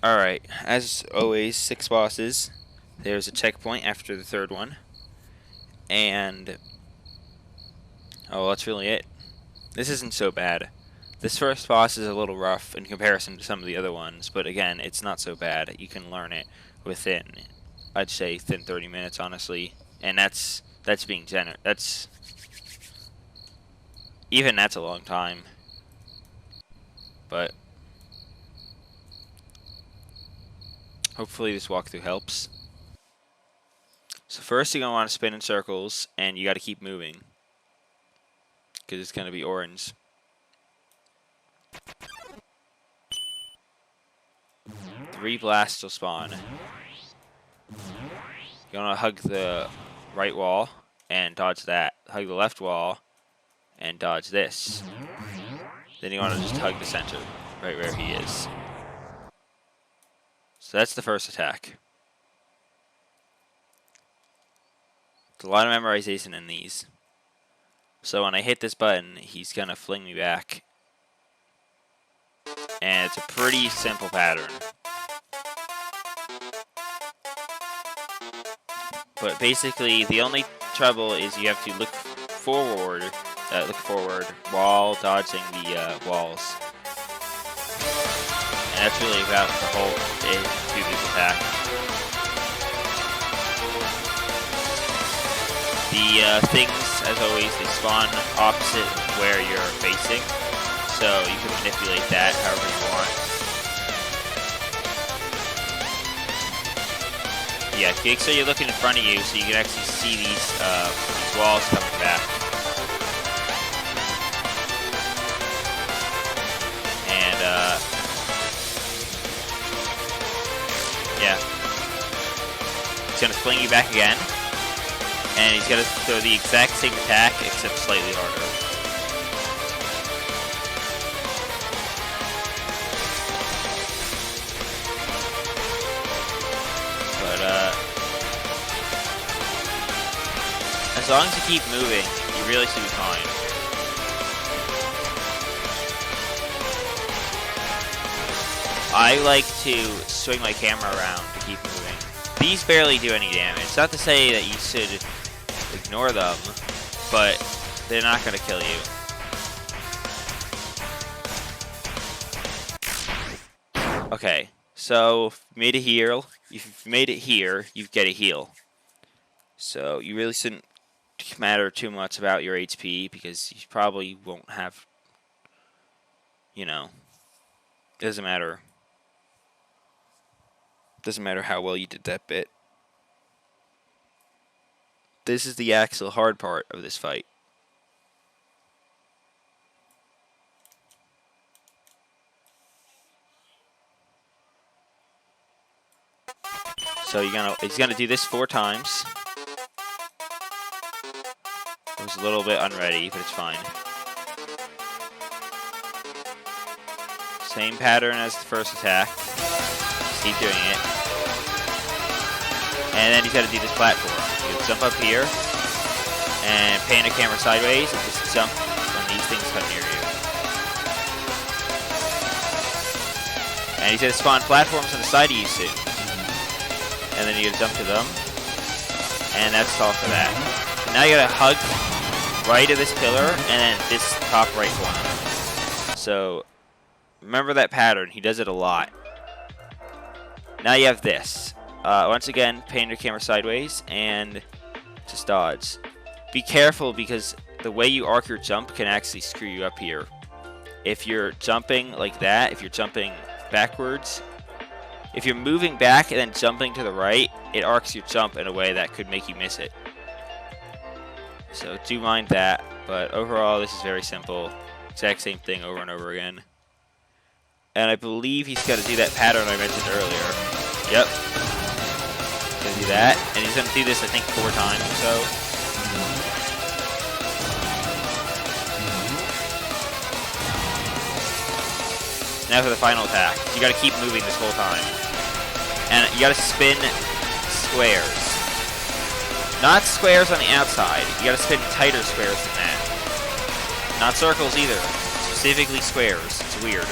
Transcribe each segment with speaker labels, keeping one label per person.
Speaker 1: Alright, as always, 6 bosses. There's a checkpoint after the 3rd one. And... oh, that's really it. This isn't so bad. This first boss is a little rough in comparison to some of the other ones, but again, it's not so bad. You can learn it within, I'd say, within 30 minutes, honestly. And that's being generous. That's a long time. But hopefully this walkthrough helps. So first you're going to want to spin in circles, and you got to keep moving, because it's going to be orange. Three blasts will spawn. You're going to hug the right wall and dodge that. Hug the left wall and dodge this. Then you want to just hug the center, right where he is. So that's the first attack. There's a lot of memorization in these. So when I hit this button, he's going to fling me back. And it's a pretty simple pattern. But basically, the only trouble is you have to look forward, while dodging the walls. And that's really about the whole to this attack. The things, as always, they spawn opposite where you're facing, so you can manipulate that however you want. Yeah, make sure you're looking in front of you so you can actually see these walls coming back. And, yeah. He's going to fling you back again. And he's going to throw the exact same attack, except slightly harder. As long as you keep moving, you really should be fine. I like to swing my camera around to keep moving. These barely do any damage. It's not to say that you should ignore them, but they're not going to kill you. Okay, so if you made a heal. If you made it here, you get a heal. So you really shouldn't matter too much about your HP, because you probably won't have, you know, it doesn't matter how well you did that bit. This is the actual hard part of this fight. So he's gonna do this 4 times. It was a little bit unready, but it's fine. Same pattern as the first attack. Just keep doing it. And then he's got to do this platform. You jump up here and pan the camera sideways and just jump when these things come near you. And he's going to spawn platforms on the side of you soon. And then you got to jump to them. And that's all for that. And now you got to hug right of this pillar and then this top right corner. So remember that pattern. He does it a lot. Now you have this. Once again, pan your camera sideways and just dodge. Be careful, because the way you arc your jump can actually screw you up here. If you're jumping like that, if you're jumping backwards, if you're moving back and then jumping to the right, it arcs your jump in a way that could make you miss it. So do mind that, but overall this is very simple. Exact same thing over and over again. And I believe he's got to do that pattern I mentioned earlier. Yep. He's going to do that, and he's going to do this I think 4 times or so. Now for the final attack. You got to keep moving this whole time. And you got to spin squares. Not squares on the outside. You gotta spin tighter squares than that. Not circles either. Specifically squares. It's weird.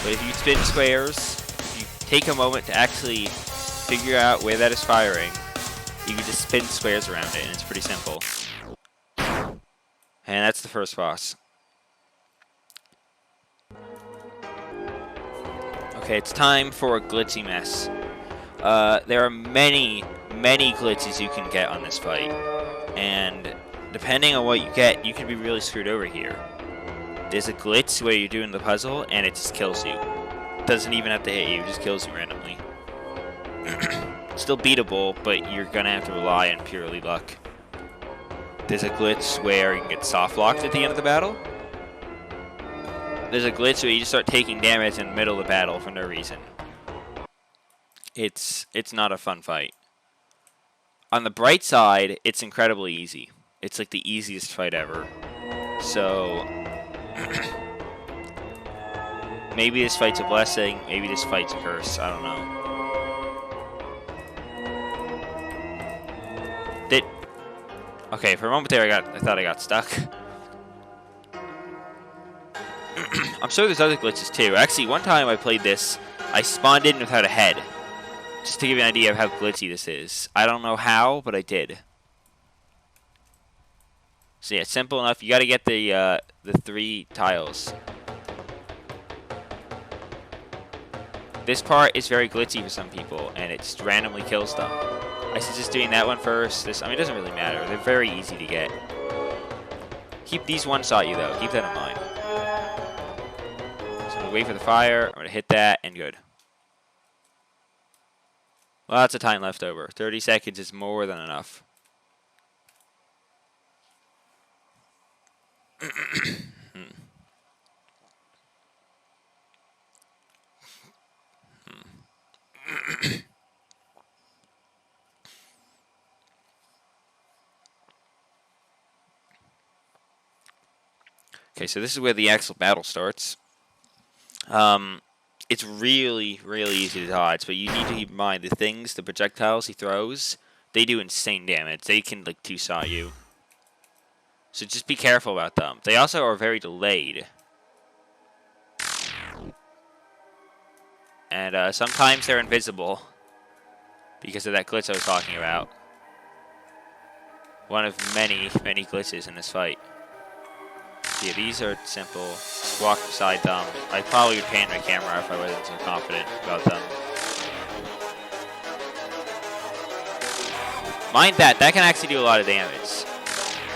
Speaker 1: But if you spin squares, if you take a moment to actually figure out where that is firing, you can just spin squares around it, and it's pretty simple. And that's the first boss. Okay, it's time for a glitchy mess. There are many glitches you can get on this fight, and depending on what you get, you can be really screwed over here. There's a glitch where you're doing the puzzle and it just kills you. It doesn't even have to hit you, it just kills you randomly. Still beatable, but you're gonna have to rely on purely luck. There's a glitch where you can get soft locked at the end of the battle. There's a glitch where you just start taking damage in the middle of the battle for no reason. It's not a fun fight. On the bright side, it's incredibly easy. It's like the easiest fight ever. So maybe this fight's a blessing, maybe this fight's a curse, I don't know. Okay, for a moment there I thought I got stuck. I'm sure there's other glitches too. Actually, one time I played this, I spawned in without a head. Just to give you an idea of how glitchy this is. I don't know how, but I did. So yeah, simple enough. You gotta get the 3 tiles. This part is very glitchy for some people, and it just randomly kills them. I suggest doing that one first. I mean, it doesn't really matter. They're very easy to get. Keep these one-shot you, though. Keep that in mind. So I'm going to wait for the fire. I'm going to hit that, and good. Lots of time left over. 30 seconds is more than enough. Okay, so this is where the actual battle starts. It's really, really easy to dodge, but you need to keep in mind the projectiles he throws, they do insane damage. They can, like, two-shot you. So just be careful about them. They also are very delayed. And sometimes they're invisible because of that glitch I was talking about. One of many, many glitches in this fight. Yeah, these are simple. Just walk beside them. I probably would pan my camera if I wasn't so confident about them. Mind that can actually do a lot of damage.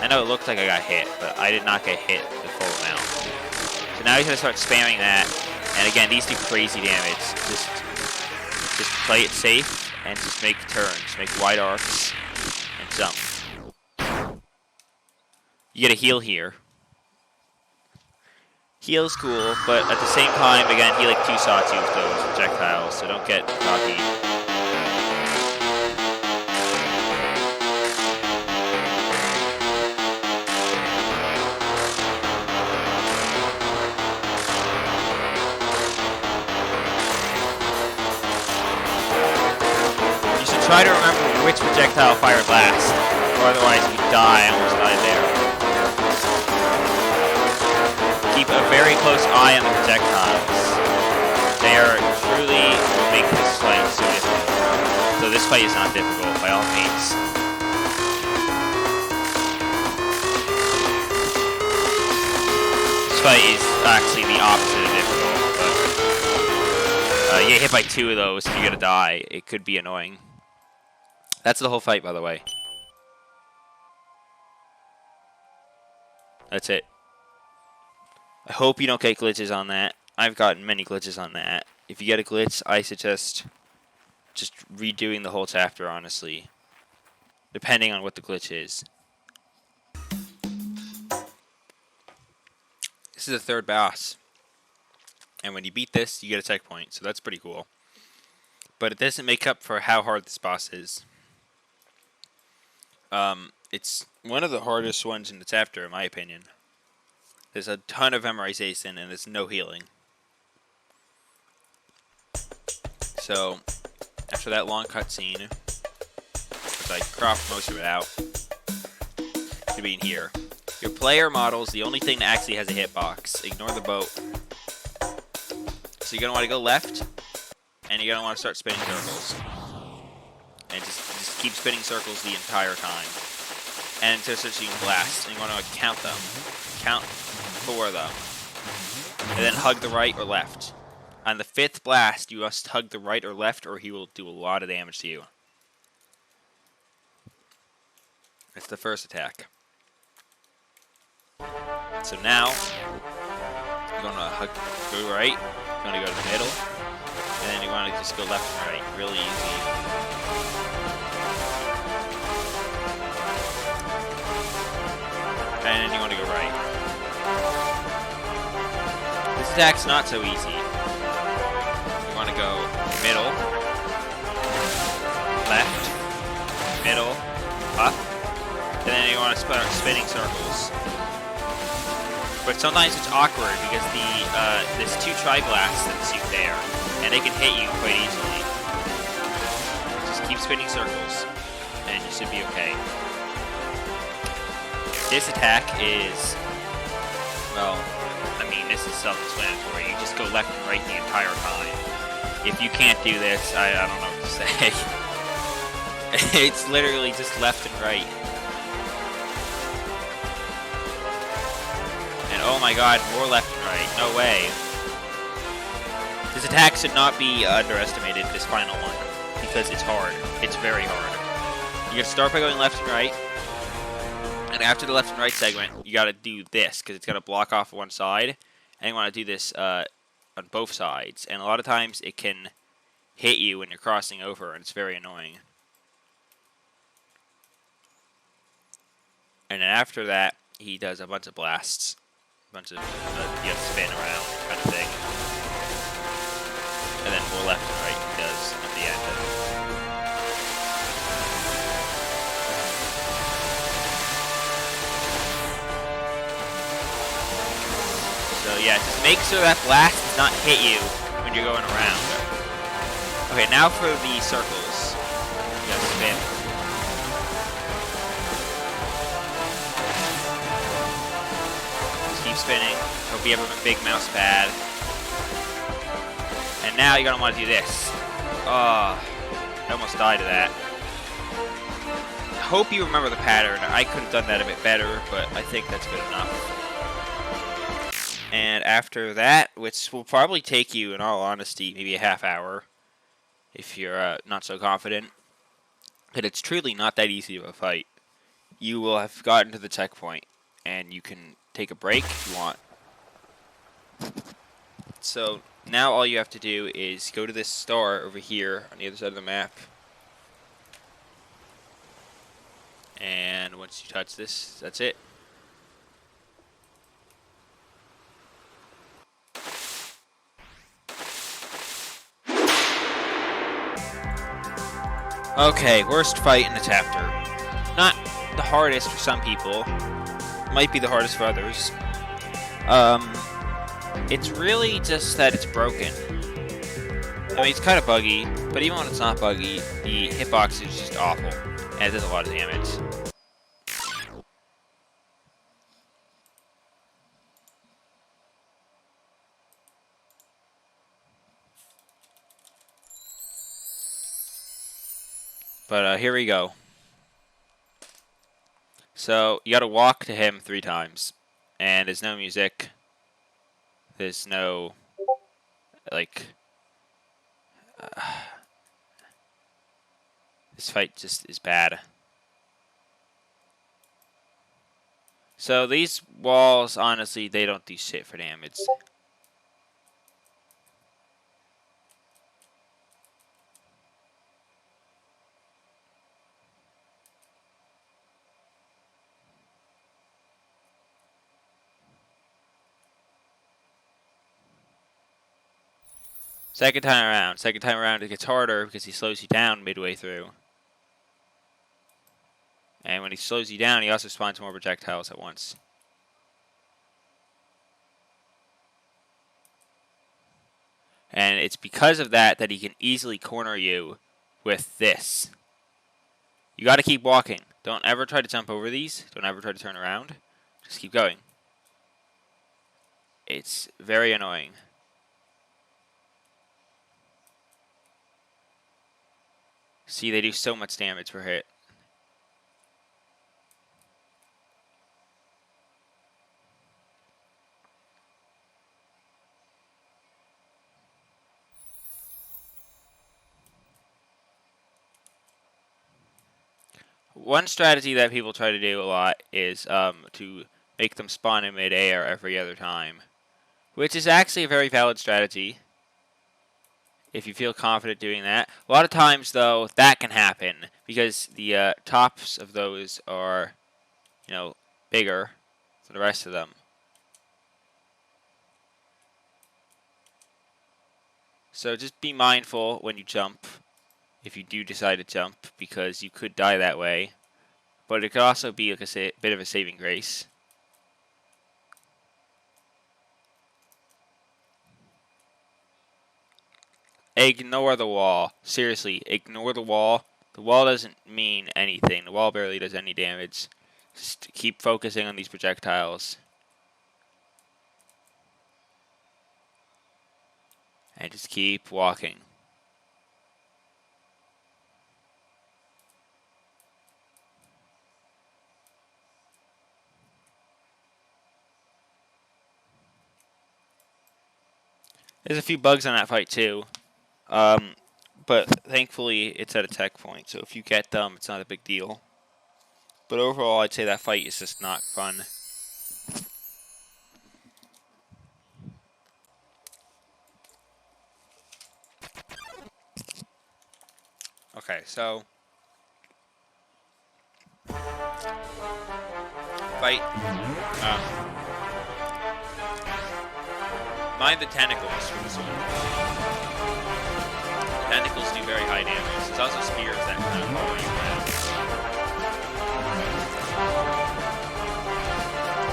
Speaker 1: I know it looked like I got hit, but I did not get hit the full amount. So now he's going to start spamming that. And again, these do crazy damage. Just play it safe and just make turns. Make wide arcs and jump. You get a heal here. Heal's cool, but at the same time, again, he like two-shots you with those projectiles, so don't get cocky. You should try to remember which projectile fired last, or otherwise you die. I almost died there. Keep a very close eye on the projectiles. They are truly what make this fight so difficult. So this fight is not difficult, by all means. This fight is actually the opposite of difficult, but you get hit by 2 of those and you're gonna die. It could be annoying. That's the whole fight, by the way. That's it. I hope you don't get glitches on that. I've gotten many glitches on that. If you get a glitch, I suggest just redoing the whole chapter, honestly. Depending on what the glitch is. This is the 3rd boss. And when you beat this, you get a checkpoint, so that's pretty cool. But it doesn't make up for how hard this boss is. It's one of the hardest ones in the chapter, in my opinion. There's a ton of memorization, and there's no healing. So, after that long cutscene, which I cropped most of it out, to be in here. Your player model's the only thing that actually has a hitbox. Ignore the boat. So you're gonna want to go left, and you're gonna want to start spinning circles, and just keep spinning circles the entire time, and until you can blast. And you want to count them, count 4 of them, and then hug the right or left. On the 5th blast, you must hug the right or left, or he will do a lot of damage to you. It's the first attack. So now, you're going to go right, you're going to go to the middle, and then you want to just go left and right. Really easy. And then you want to go right. This attack's not so easy. You want to go middle, left, middle, up, and then you want to start spinning circles. But sometimes it's awkward because there's 2 tri-blasts that suit there, and they can hit you quite easily. Just keep spinning circles, and you should be okay. This attack is, well, I mean, this is self-explanatory. You just go left and right the entire time. If you can't do this, I don't know what to say. It's literally just left and right. Oh my god, more left and right. No way. This attack should not be underestimated, this final one, because it's hard. It's very hard. You're going to start by going left and right, and after the left and right segment, you got to do this, because it's going to block off one side, and you want to do this on both sides. And a lot of times, it can hit you when you're crossing over, and it's very annoying. And then after that, he does a bunch of blasts. Bunch of you have to spin around kind of thing, and then more left and right he does at the end. So yeah, just make sure that blast does not hit you when you're going around. Okay, now for the circles. You gotta spin. Keep spinning. Hope you have a big mouse pad. And now you're gonna want to do this. Oh, I almost died of that. Hope you remember the pattern. I could have done that a bit better, but I think that's good enough. And after that, which will probably take you, in all honesty, maybe a half hour, if you're not so confident, but it's truly not that easy of a fight. You will have gotten to the checkpoint, and you can take a break if you want. So now all you have to do is go to this star over here on the other side of the map. And once you touch this, that's it. Okay, worst fight in the chapter. Not the hardest for some people. Might be the hardest for others. It's really just that it's broken. I mean, it's kind of buggy, but even when it's not buggy, the hitbox is just awful, and it does a lot of damage. But here we go. So you gotta walk to him 3 times, and there's no music. There's no, like, this fight just is bad. So these walls, honestly, they don't do shit for damage. Second time around it gets harder because he slows you down midway through. And when he slows you down, he also spawns more projectiles at once. And it's because of that that he can easily corner you with this. You gotta keep walking. Don't ever try to jump over these. Don't ever try to turn around. Just keep going. It's very annoying. See, they do so much damage per hit. One strategy that people try to do a lot is to make them spawn in mid-air every other time, which is actually a very valid strategy if you feel confident doing that. A lot of times, though, that can happen because the tops of those are, you know, bigger than the rest of them. So just be mindful when you jump, if you do decide to jump, because you could die that way. But it could also be like a bit of a saving grace. Ignore the wall. Seriously, ignore the wall. The wall doesn't mean anything. The wall barely does any damage. Just keep focusing on these projectiles. And just keep walking. There's a few bugs on that fight too. But thankfully it's at a tech point, so if you get them, it's not a big deal. But overall, I'd say that fight is just not fun. Okay, so fight. Mind the tentacles for this one. Tentacles do very high damage. There's also spears that kind of follow you around.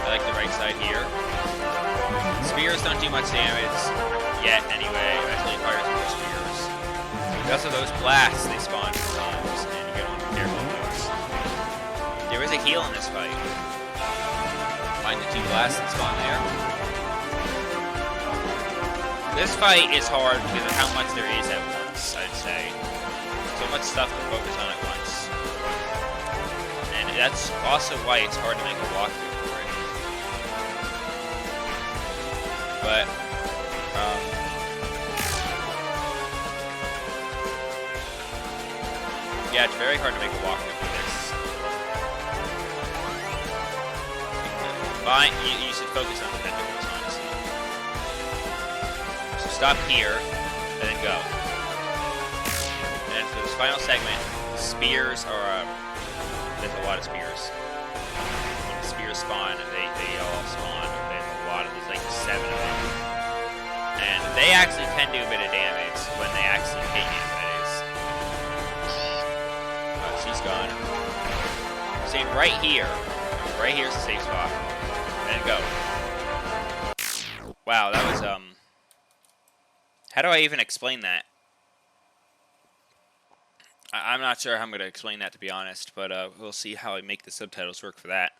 Speaker 1: I like the right side here. Spears don't do much damage yet anyway. Eventually fires more spears. There's also those blasts they spawn sometimes, and you gotta be careful of those. There is a heal in this fight. Find the two blasts that spawn there. This fight is hard because of how much there is at once, I'd say. So much stuff to focus on at once. And that's also why it's hard to make a walkthrough for it. But, yeah, it's very hard to make a walkthrough for this. But you should focus on the tentacles, honestly. So stop here, and then go. And then for this final segment, spears are, there's a lot of spears. When the spears spawn, they all spawn. There's a lot of, there's like 7 of them. And they actually can do a bit of damage when they actually hit you, that is. Oh, she's gone. See, right here is the safe spot. And go. Wow, that was, how do I even explain that? I'm not sure how I'm going to explain that, to be honest, but we'll see how I make the subtitles work for that.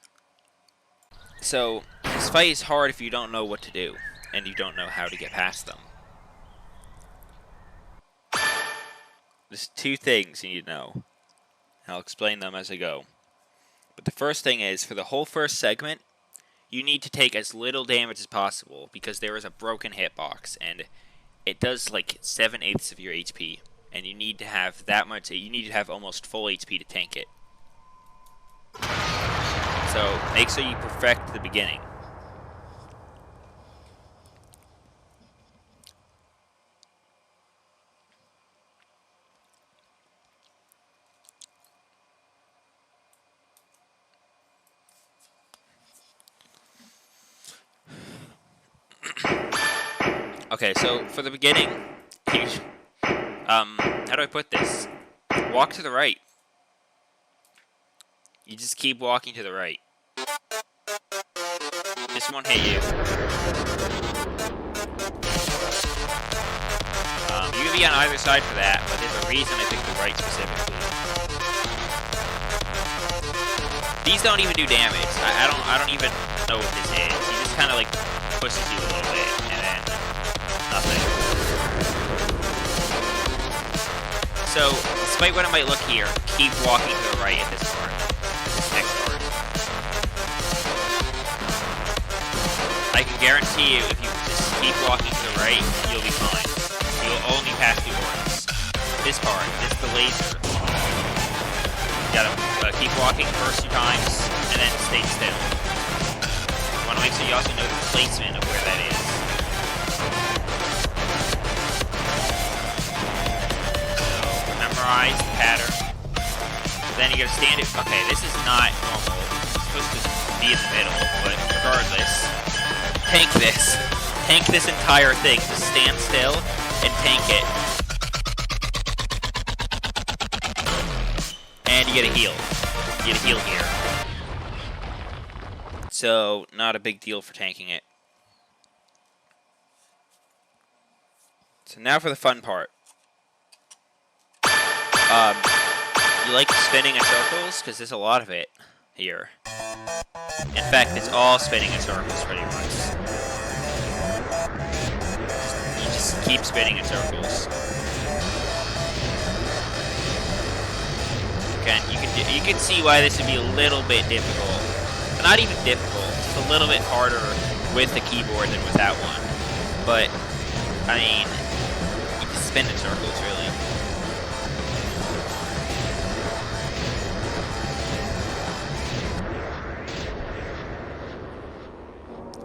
Speaker 1: So, this fight is hard if you don't know what to do, and you don't know how to get past them. There's 2 things you need to know, and I'll explain them as I go. But the first thing is, for the whole first segment, you need to take as little damage as possible, because there is a broken hitbox, and it does like 7/8 of your HP, and you need to have that much. You need to have almost full HP to tank it. So make sure you perfect the beginning. Okay, so for the beginning, how do I put this? Walk to the right. You just keep walking to the right. This won't hit you. You can be on either side for that, but there's a reason I picked the right specifically. These don't even do damage. I don't even know what this is. He just kind of like pushes you a little bit, and then nothing. So So, despite what it might look here, keep walking to the right at this part. This next part. I can guarantee you, if you just keep walking to the right, you'll be fine. You'll only pass through ones. This part, this is the laser. You gotta keep walking first 2 times, and then stay still. You wanna make sure you also know the placement of where that is. So, memorize the pattern. Then you gotta stand it. Okay, this is not normal. It's supposed to be in the middle, but regardless, tank this. Tank this entire thing. Just stand still and tank it. And you get a heal. You get a heal here. So, not a big deal for tanking it. So now for the fun part. You like spinning in circles? Because there's a lot of it here. In fact, it's all spinning in circles pretty much. You just keep spinning in circles. Again, you can see why this would be a little bit difficult. But not even difficult, just a little bit harder with the keyboard than without one. But, I mean, you can spin in circles, really.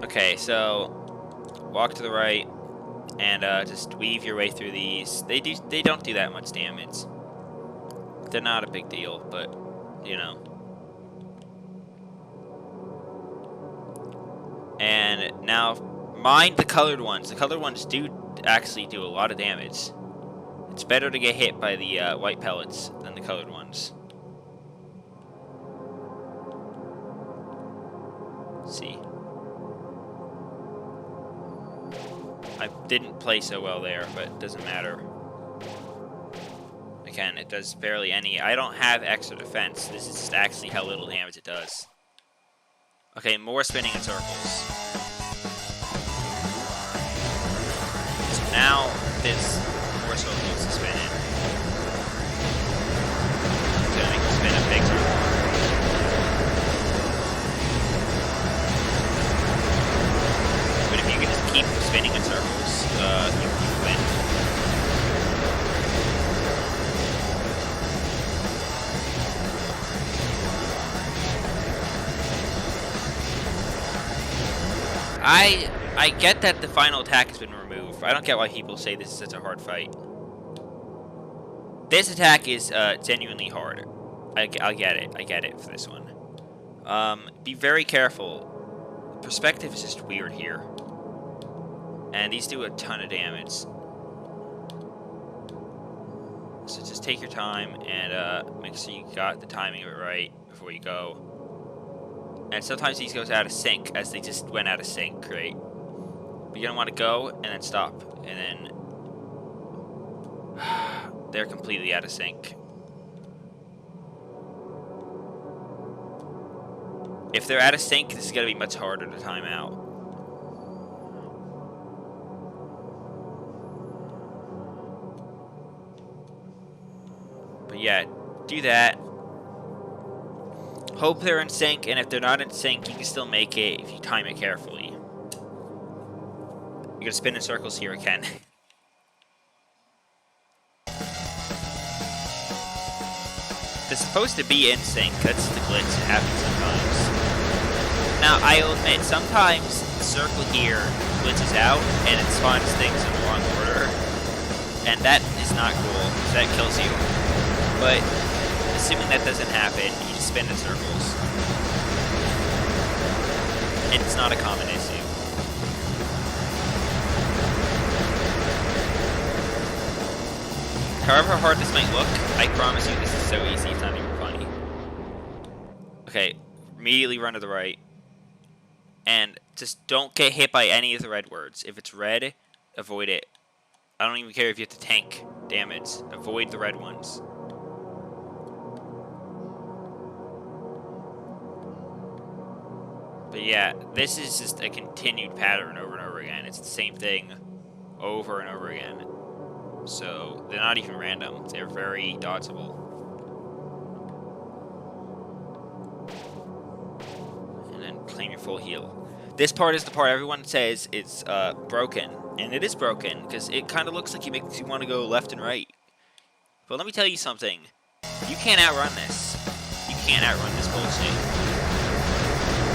Speaker 1: Okay, so walk to the right and just weave your way through these. They don't do that much damage. They're not a big deal, but you know. And now mind the colored ones. The colored ones do actually do a lot of damage. It's better to get hit by the white pellets than the colored ones. Let's see. I didn't play so well there, but it doesn't matter. Again, it does barely any. I don't have extra defense. This is just actually how little damage it does. Okay, more spinning in circles. So now there's more circles to spin in. It's gonna make you spin a big circle. But if you can just keep spinning in circles, you win. I get that the final attack has been removed. I don't get why people say this is such a hard fight. This attack is genuinely hard. I get it. I get it for this one. Be very careful. Perspective is just weird here. And these do a ton of damage. So just take your time and make sure you got the timing of it right before you go. And sometimes these goes out of sync, as they just went out of sync, right? But you're gonna want to go and then stop, and then they're completely out of sync. If they're out of sync, this is gonna be much harder to time out. But yeah, do that. Hope they're in sync, and if they're not in sync, you can still make it if you time it carefully. You're gonna spin in circles here again. They're supposed to be in sync. That's the glitch that happens sometimes. Now, I'll admit, sometimes the circle here glitches out, and it spawns things in the wrong order. And that is not cool, because that kills you. But assuming that doesn't happen, you just spin in circles. It's not a common issue. However hard this might look, I promise you this is so easy, it's not even funny. Okay, immediately run to the right. And just don't get hit by any of the red words. If it's red, avoid it. I don't even care if you have to tank damage. Avoid the red ones. But yeah, this is just a continued pattern over and over again. It's the same thing over and over again. So they're not even random. They're very dodgeable. And then claim your full heal. This part is the part everyone says it's broken. And it is broken, because it kind of looks like it makes you want to go left and right. But let me tell you something. You can't outrun this. You can't outrun this bullshit.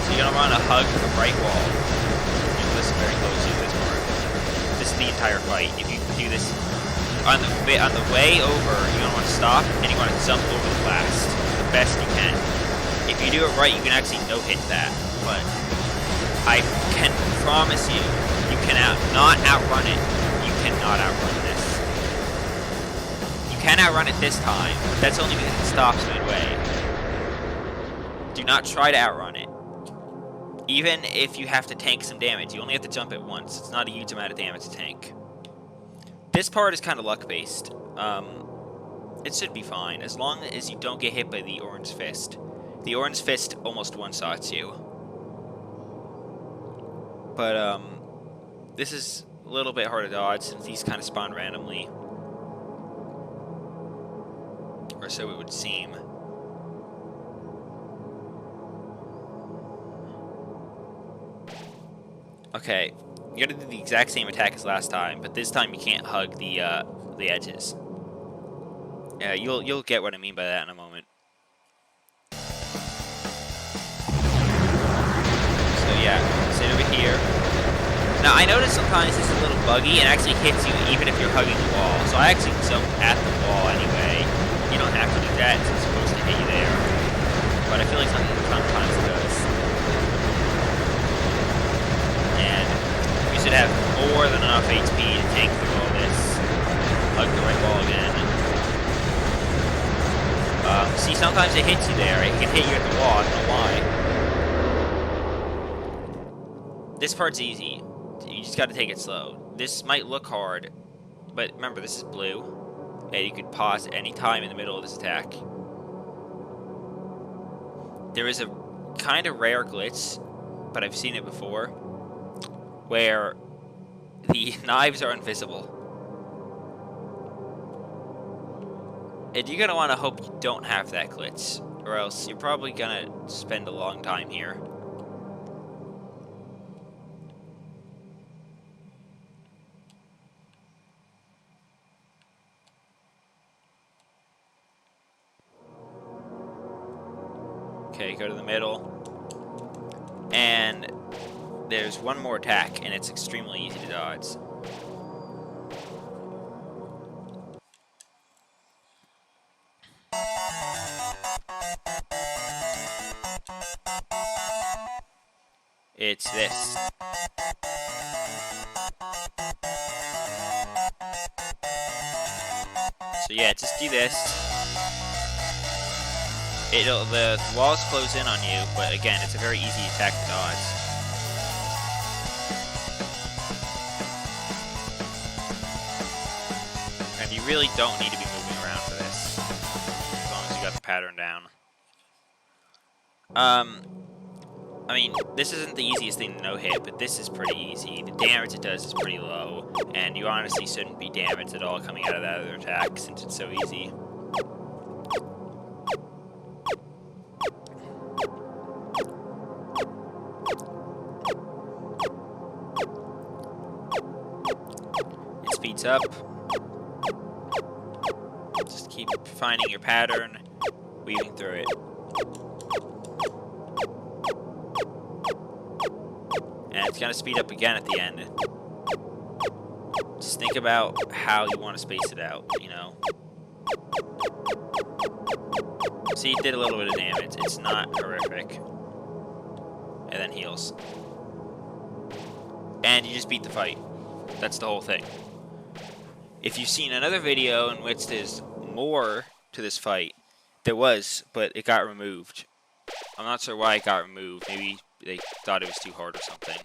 Speaker 1: So you're going to want to hug the right wall. You listen very closely to this part. This is the entire fight. If you do this on the way over, you're going to want to stop, and you want to jump over the blast the best you can. If you do it right, you can actually no-hit that. But I can promise you, you cannot outrun it. You cannot outrun this. You can outrun it this time, but that's only because it stops midway. Do not try to outrun it. Even if you have to tank some damage, you only have to jump it once. It's not a huge amount of damage to tank. This part is kind of luck-based. It should be fine, as long as you don't get hit by the orange fist. The orange fist almost one-shots you. But, this is a little bit hard to dodge since these kind of spawn randomly. Or so it would seem. Okay, you're gonna do the exact same attack as last time, but this time you can't hug the edges. Yeah, you'll get what I mean by that in a moment. So yeah, sit over here. Now I notice sometimes it's a little buggy and actually hits you even if you're hugging the wall. So I actually jump at the wall anyway. You don't have to do that, it's supposed to hit you there. But I feel like sometimes it does. And you should have more than enough HP to tank through all this. Hug the right wall again. See, sometimes it hits you there. It can hit you at the wall, I don't know why. This part's easy. You just gotta take it slow. This might look hard, but remember, this is blue. And you could pause at any time in the middle of this attack. There is a kind of rare glitch, but I've seen it before, where the knives are invisible. And you're going to want to hope you don't have that glitch, or else you're probably going to spend a long time here. Okay, go to the middle. And there's one more attack, and it's extremely easy to dodge. It's this. So yeah, just do this. The walls close in on you, but again, it's a very easy attack to dodge. And you really don't need to be moving around for this, as long as you got the pattern down. I mean, this isn't the easiest thing to no-hit, but this is pretty easy. The damage it does is pretty low, and you honestly shouldn't be damaged at all coming out of that other attack, since it's so easy. It speeds up. Just keep finding your pattern, weaving through it. And it's going to speed up again at the end. Just think about how you want to space it out, you know? See, it did a little bit of damage. It's not horrific. And then heals. And you just beat the fight. That's the whole thing. If you've seen another video in which there's more to this fight, there was, but it got removed. I'm not sure why it got removed. Maybe they thought it was too hard or something.